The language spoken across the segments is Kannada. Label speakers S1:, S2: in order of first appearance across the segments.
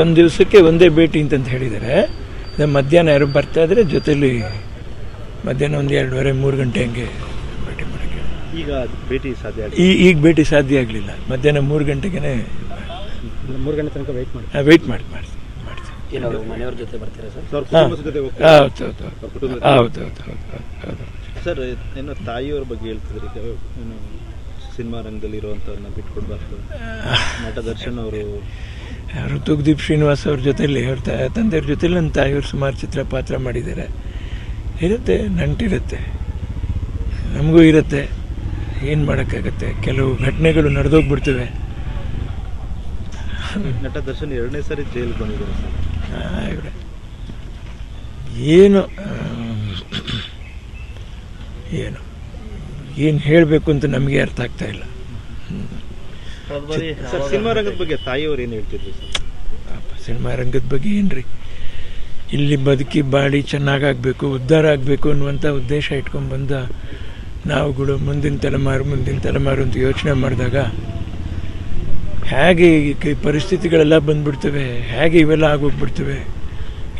S1: ಒಂದು ದಿವಸಕ್ಕೆ ಒಂದೇ ಭೇಟಿ ಅಂತಂತ ಹೇಳಿದ್ದಾರೆ. ಮಧ್ಯಾಹ್ನ ಯಾರು ಬರ್ತಾ ಇದ್ರೆ ಜೊತೆಲಿ ಮಧ್ಯಾಹ್ನ ಒಂದು 2:30-3 ಗಂಟೆ ಹಂಗೆ ಭೇಟಿ ಮಾಡೋಕ್ಕೆ.
S2: ಈಗ ಭೇಟಿ ಸಾಧ್ಯ
S1: ಈಗ ಭೇಟಿ ಸಾಧ್ಯ ಆಗಲಿಲ್ಲ. ಮಧ್ಯಾಹ್ನ 3 ಗಂಟೆಗೆ
S2: 3 ಗಂಟೆ ತನಕ
S1: ವೆಯ್ಟ್ ಮಾಡ್ತೀನಿ.
S2: ಮನೆಯವ್ರ ಜೊತೆ ಬರ್ತೀರಾ
S1: ಹೌದು
S2: ಸರ್? ಏನೋ ತಾಯಿಯವ್ರ ಬಗ್ಗೆ ಹೇಳ್ತಿದ್ರಿ, ಏನು ಸಿನಿಮಾ ರಂಗದಲ್ಲಿ ಇರುವಂಥವ್ರನ್ನ ಬಿಟ್ಕೊಡ್ಬಾರ್ದು. ನಟ ದರ್ಶನ್ ಅವರು
S1: ತೂಗುದೀಪ್ ಶ್ರೀನಿವಾಸ್ ಅವ್ರ ಜೊತೆಲಿ ಅವ್ರ ತಂದೆಯವ್ರ ಜೊತೆಲಿ ನನ್ನ ತಾಯಿಯವ್ರು ಸುಮಾರು ಚಿತ್ರ ಪಾತ್ರ ಮಾಡಿದ್ದಾರೆ. ಇರುತ್ತೆ, ನಂಟಿರುತ್ತೆ, ನಮಗೂ ಇರುತ್ತೆ. ಏನು ಮಾಡೋಕ್ಕಾಗತ್ತೆ, ಕೆಲವು ಘಟನೆಗಳು ನಡೆದೋಗ್ಬಿಡ್ತವೆ.
S2: ನಟ ದರ್ಶನ್ 2ನೇ ಸರಿ ಜೈಲಿಗೆ ಬಂದಿದ್ದಾರೆ ಸರ್.
S1: ಏನು ಹೇಳಬೇಕು ಅಂತ ನಮಗೆ ಅರ್ಥ ಆಗ್ತಾ ಇಲ್ಲ.
S2: ಸರ್, ಸಿನಿಮಾ ರಂಗದ ಬಗ್ಗೆ ತಾಯಿಯವ್ರು ಏನು ಹೇಳ್ತಿದ್ರು ಸರ್?
S1: ಸಿನಿಮಾ ರಂಗದ ಬಗ್ಗೆ ಏನ್ರಿ, ಇಲ್ಲಿ ಬದುಕಿ ಬಾಳಿ ಚೆನ್ನಾಗಾಗಬೇಕು, ಉದ್ಧಾರ ಆಗಬೇಕು ಅನ್ನುವಂಥ ಉದ್ದೇಶ ಇಟ್ಕೊಂಡು ಬಂದ ನಾವುಗಳು ಮುಂದಿನ ತಲೆಮಾರು ಅಂತ ಯೋಚನೆ ಮಾಡಿದಾಗ ಹೇಗೆ ಈ ಪರಿಸ್ಥಿತಿಗಳೆಲ್ಲ ಬಂದ್ಬಿಡ್ತವೆ, ಹೇಗೆ ಇವೆಲ್ಲ ಆಗೋಗ್ಬಿಡ್ತವೆ.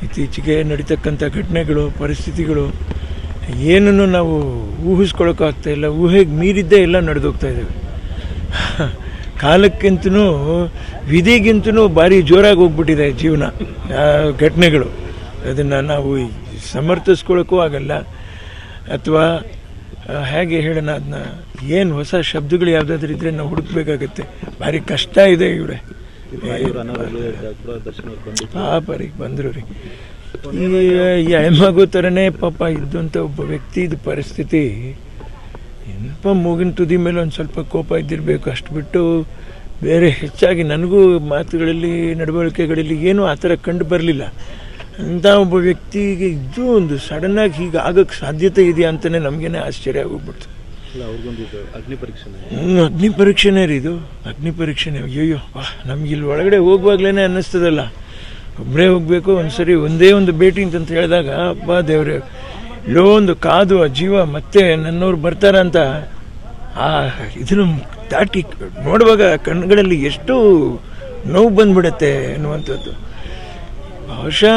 S1: ಇತ್ತೀಚೆಗೆ ನಡೀತಕ್ಕಂಥ ಘಟನೆಗಳು, ಪರಿಸ್ಥಿತಿಗಳು ಏನನ್ನು ನಾವು ಊಹಿಸ್ಕೊಳ್ಳೋಕ್ಕಾಗ್ತಾ ಇಲ್ಲ. ಊಹೆಗೆ ಮೀರಿದ್ದೇ ಎಲ್ಲ ನಡೆದೋಗ್ತಾ ಇದ್ದಾವೆ. ಕಾಲಕ್ಕಿಂತನೂ ವಿಧಿಗಿಂತನೂ ಭಾರಿ ಜೋರಾಗಿ ಹೋಗ್ಬಿಟ್ಟಿದೆ ಜೀವನ, ಘಟನೆಗಳು. ಅದನ್ನು ನಾವು ಸಮರ್ಥಿಸ್ಕೊಳ್ಳೋಕ್ಕೂ ಆಗಲ್ಲ, ಅಥವಾ ಹೇಗೆ ಹೇಳೋಣ, ಅದನ್ನ ಏನು ಹೊಸ ಶಬ್ದಗಳು ಯಾವುದಾದ್ರೂ ಇದ್ದರೆ ನಾವು ಹುಡುಕ್ಬೇಕಾಗತ್ತೆ. ಭಾರಿ ಕಷ್ಟ ಇದೆ ಇವರೇ. ಪಾಪರಿಗೆ ಬಂದರು ರೀ. ಈ ಹೆಣ್ಮಗು ಥರನೇ ಪಾಪ ಇದ್ದಂಥ ಒಬ್ಬ ವ್ಯಕ್ತಿ ಇದು ಪರಿಸ್ಥಿತಿ. ಏನಪ್ಪ, ಮೂಗಿನ ತುದಿ ಮೇಲೆ ಒಂದು ಸ್ವಲ್ಪ ಕೋಪ ಇದ್ದಿರಬೇಕು, ಅಷ್ಟು ಬಿಟ್ಟು ಬೇರೆ ಹೆಚ್ಚಾಗಿ ನನಗೂ ಮಾತುಗಳಲ್ಲಿ ನಡವಳಿಕೆಗಳಲ್ಲಿ ಏನೂ ಆ ಥರ ಕಂಡು ಬರಲಿಲ್ಲ. ಅಂಥ ಒಬ್ಬ ವ್ಯಕ್ತಿಗೆ ಇದು ಒಂದು ಸಡನ್ನಾಗಿ ಹೀಗೆ ಆಗೋಕ್ಕೆ ಸಾಧ್ಯತೆ ಇದೆಯಾ ಅಂತಲೇ ನಮಗೇನೆ ಆಶ್ಚರ್ಯ ಆಗೋಗ್ಬಿಡ್ತು. ಅಗ್ನಿ ಪರೀಕ್ಷೆನೇ ರೀ ಇದು, ಅಗ್ನಿ ಪರೀಕ್ಷೆನೇ. ಅಯ್ಯೋ ನಮ್ಗೆ ಇಲ್ಲಿ ಒಳಗಡೆ ಹೋಗುವಾಗ್ಲೇ ಅನ್ನಿಸ್ತದಲ್ಲ, ಒಬ್ಬರೇ ಹೋಗಬೇಕು ಒಂದ್ಸರಿ, ಒಂದೇ ಒಂದು ಭೇಟಿ ಅಂತ ಹೇಳಿದಾಗ ಅಬ್ಬಾ ದೇವ್ರೆ, ಇಲ್ಲೋ ಒಂದು ಕಾದು ಆ ಜೀವ ಮತ್ತೆ ನನ್ನವ್ರು ಬರ್ತಾರಂತ ಇದನ್ನು ದಾಟಿ ನೋಡುವಾಗ ಕಣ್ಣುಗಳಲ್ಲಿ ಎಷ್ಟು ನೋವು ಬಂದ್ಬಿಡತ್ತೆ ಅನ್ನುವಂಥದ್ದು. ಬಹುಶಃ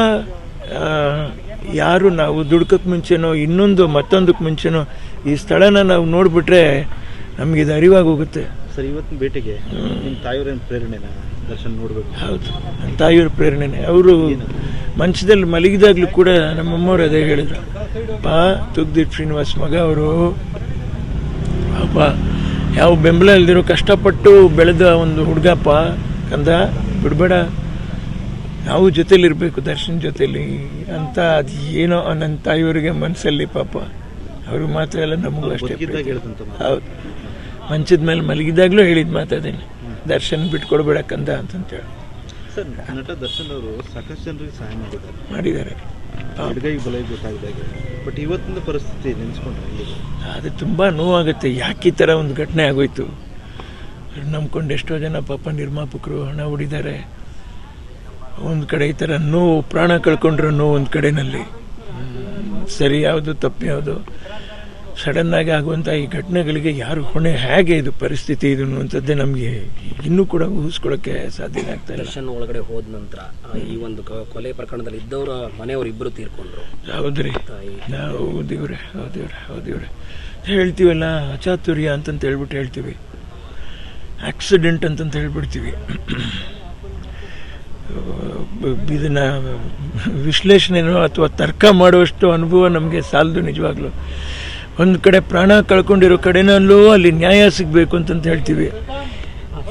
S1: ಯಾರು ನಾವು ದುಡ್ಕಕ್ಕೆ ಮುಂಚೆನೋ ಮತ್ತೊಂದಕ್ಕೆ ಮುಂಚೆನೋ ಈ ಸ್ಥಳನ ನಾವು ನೋಡಿಬಿಟ್ರೆ ನಮಗೆ ಇದು ಅರಿವಾಗಿ ಹೋಗುತ್ತೆ.
S2: ಸರ್, ಇವತ್ತಿನ ಭೇಟಿಗೆ ನಿಮ್ಮ ತಾಯಿಯವ್ರೇನು ಪ್ರೇರಣೆನಾ ದರ್ಶನ್ ನೋಡಬೇಕು?
S1: ಹೌದು, ನನ್ನ ತಾಯಿಯವ್ರ ಪ್ರೇರಣೆನೇ. ಅವರು ಮಂಚದಲ್ಲಿ ಮಲಗಿದಾಗಲೂ ಕೂಡ ನಮ್ಮಮ್ಮವ್ರು ಅದೇ ಹೇಳಿದ್ರು, ತೂಗುದೀಪ್ ಶ್ರೀನಿವಾಸ್ ಮಗ ಅವರು ಪಾಪ ಯಾವ ಬೆಂಬಲ ಇಲ್ದಿರೋ ಕಷ್ಟಪಟ್ಟು ಬೆಳೆದ ಒಂದು ಹುಡುಗಪ್ಪ, ಕಂದ ಬಿಡಬೇಡ, ನಾವು ಜೊತೆಲಿರಬೇಕು ದರ್ಶನ್ ಜೊತೆಲಿ ಅಂತ. ಅದು ಏನೋ ನನ್ನ ತಾಯಿಯವರಿಗೆ ಮನಸ್ಸಲ್ಲಿ ಪಾಪ, ಅವ್ರಿಗೆ ಮಾತ್ರ ಎಲ್ಲ ನಮಗೂ ಅಷ್ಟೇ. ಹೌದು, ಮಂಚದ ಮೇಲೆ ಮಲಗಿದಾಗಲೂ ಹೇಳಿದ ಮಾತಾದೇನೆ, ದರ್ಶನ್ ಬಿಟ್ಕೊಡ್ಬೇಡ ಕಂದ ಅಂತಂತೇಳಿ.
S2: ಸರ್, ನಟ ದರ್ಶನ್ ಅವರು ಸಾಕಷ್ಟು ಜನರಿಗೆ ಸಹಾಯ
S1: ಮಾಡಿದ್ದಾರೆ.
S2: ಗೊತ್ತಾಗಿದ್ದಾಗ, ಬಟ್ ಇವತ್ತಿನ ಪರಿಸ್ಥಿತಿ ನೆನೆಸ್ಕೊಂಡ್ರೆ
S1: ಅದು ತುಂಬ ನೋವಾಗುತ್ತೆ. ಯಾಕೆ ಈ ಥರ ಒಂದು ಘಟನೆ ಆಗೋಯ್ತು ನಂಬ್ಕೊಂಡು ಎಷ್ಟೋ ಜನ ಪಾಪ ನಿರ್ಮಾಪಕರು ಹಣ ಹೊಡಿದ್ದಾರೆ. ಒಂದು ಕಡೆ ಈ ಥರ ನೋವು, ಪ್ರಾಣ ಕಳ್ಕೊಂಡ್ರೆ ನೋವು ಒಂದು ಕಡೆಯಲ್ಲಿ. ಸರಿ ಯಾವುದು ತಪ್ಪು ಯಾವುದು, ಸಡನ್ನಾಗಿ ಆಗುವಂಥ ಈ ಘಟನೆಗಳಿಗೆ ಯಾರು ಹೊಣೆ, ಹೇಗೆ ಇದು ಪರಿಸ್ಥಿತಿ ಇದು ಅನ್ನುವಂಥದ್ದೇ ನಮಗೆ ಇನ್ನೂ ಕೂಡ ಊಹಿಸ್ಕೊಳ್ಳೋಕ್ಕೆ ಸಾಧ್ಯನೇ ಆಗ್ತಾ ಇಲ್ಲ.
S3: ದರ್ಶನ್ ಒಳಗಡೆ ಹೋದ ನಂತರ ಈ ಒಂದು ಕೊಲೆ ಪ್ರಕರಣದಲ್ಲಿ ಇದ್ದವರ ಮನೆಯವರು ಇಬ್ಬರು ತೀರ್ಕೊಂಡ್ರು.
S1: ಹೌದ್ರಿ, ಹೌದಿವ್ರೆ ಹೇಳ್ತೀವಲ್ಲ, ಅಚಾತುರ್ಯ ಅಂತಂತ ಹೇಳ್ತೀವಿ, ಆಕ್ಸಿಡೆಂಟ್ ಅಂತಂತ ಹೇಳ್ಬಿಡ್ತೀವಿ. ಇದನ್ನ ವಿಶ್ಲೇಷಣೆನೋ ಅಥವಾ ತರ್ಕ ಮಾಡುವಷ್ಟು ಅನುಭವ ನಮಗೆ ಸಾಲದು ನಿಜವಾಗ್ಲೂ. ಒಂದು ಕಡೆ ಪ್ರಾಣ ಕಳ್ಕೊಂಡಿರೋ ಕಡೆನಲ್ಲೂ ಅಲ್ಲಿ ನ್ಯಾಯ ಸಿಗಬೇಕು ಅಂತಂತ ಹೇಳ್ತೀವಿ.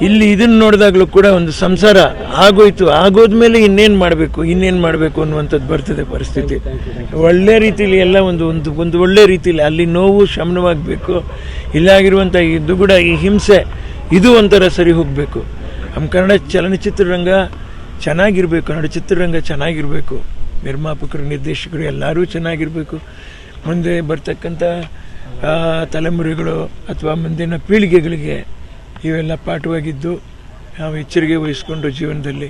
S1: ಇಲ್ಲಿ ಇದನ್ನು ನೋಡಿದಾಗಲೂ ಕೂಡ ಒಂದು ಸಂಸಾರ ಆಗೋಯ್ತು, ಆಗೋದ್ಮೇಲೆ ಇನ್ನೇನು ಮಾಡಬೇಕು ಅನ್ನುವಂಥದ್ದು ಬರ್ತದೆ ಪರಿಸ್ಥಿತಿ. ಒಳ್ಳೆ ರೀತಿಯಲ್ಲಿ ಎಲ್ಲ ಒಂದು ಒಳ್ಳೆ ರೀತಿಯಲ್ಲಿ ಅಲ್ಲಿ ನೋವು ಶಮನವಾಗಬೇಕು. ಇಲ್ಲಾಗಿರುವಂಥ ಈ ದುಗುಡ, ಈ ಹಿಂಸೆ, ಇದು ಒಂಥರ ಸರಿ ಹೋಗಬೇಕು. ನಮ್ಮ ಕನ್ನಡ ಚಲನಚಿತ್ರರಂಗ ಚೆನ್ನಾಗಿರಬೇಕು, ಕನ್ನಡ ಚಿತ್ರರಂಗ ಚೆನ್ನಾಗಿರಬೇಕು, ನಿರ್ಮಾಪಕರು, ನಿರ್ದೇಶಕರು ಎಲ್ಲರೂ ಚೆನ್ನಾಗಿರಬೇಕು. ಮುಂದೆ ಬರ್ತಕ್ಕಂಥ ತಲೆಮಾರುಗಳು ಅಥವಾ ಮುಂದಿನ ಪೀಳಿಗೆಗಳಿಗೆ ಇವೆಲ್ಲ ಪಾಠವಾಗಿದ್ದು ನಾವು ಎಚ್ಚರಿಕೆ ವಹಿಸ್ಕೊಂಡು ಜೀವನದಲ್ಲಿ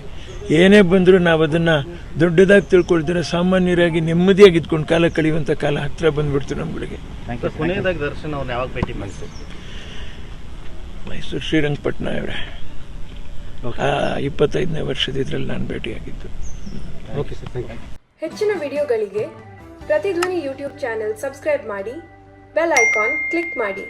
S1: ಏನೇ ಬಂದರೂ ನಾವು ಅದನ್ನು ದೊಡ್ಡದಾಗಿ ತಿಳ್ಕೊಳ್ತಾರೆ, ಸಾಮಾನ್ಯರಾಗಿ ನೆಮ್ಮದಿಯಾಗಿ ಇದ್ಕೊಂಡು ಕಾಲ ಕಳೆಯುವಂಥ ಕಾಲ ಹತ್ತಿರ ಬಂದ್ಬಿಡ್ತು ನಮ್ಗಳಿಗೆ.
S2: ಕೊನೆಯದಾಗಿ ದರ್ಶನ್ ಅವ್ರನ್ನ ಯಾವಾಗ ಭೇಟಿ ಮಾಡಿದ್ರು?
S1: ಮೈಸೂರು ಶ್ರೀರಂಗಪಟ್ಟಣ ಅವರೇ. 25ನೇ ವರ್ಷದ ಇದರಲ್ಲಿ ನಾನು ಭೇಟಿಯಾಗಿದ್ದು.
S2: Okay sir, thank you.
S4: ಹೆಚ್ಚಿನ ವಿಡಿಯೋಗಳಿಗೆ ಪ್ರತಿಧ್ವನಿ ಯೂಟ್ಯೂಬ್ ಚಾನೆಲ್ ಸಬ್ಸ್ಕ್ರೈಬ್ ಮಾಡಿ, ಬೆಲ್ ಐಕಾನ್ ಕ್ಲಿಕ್ ಮಾಡಿ.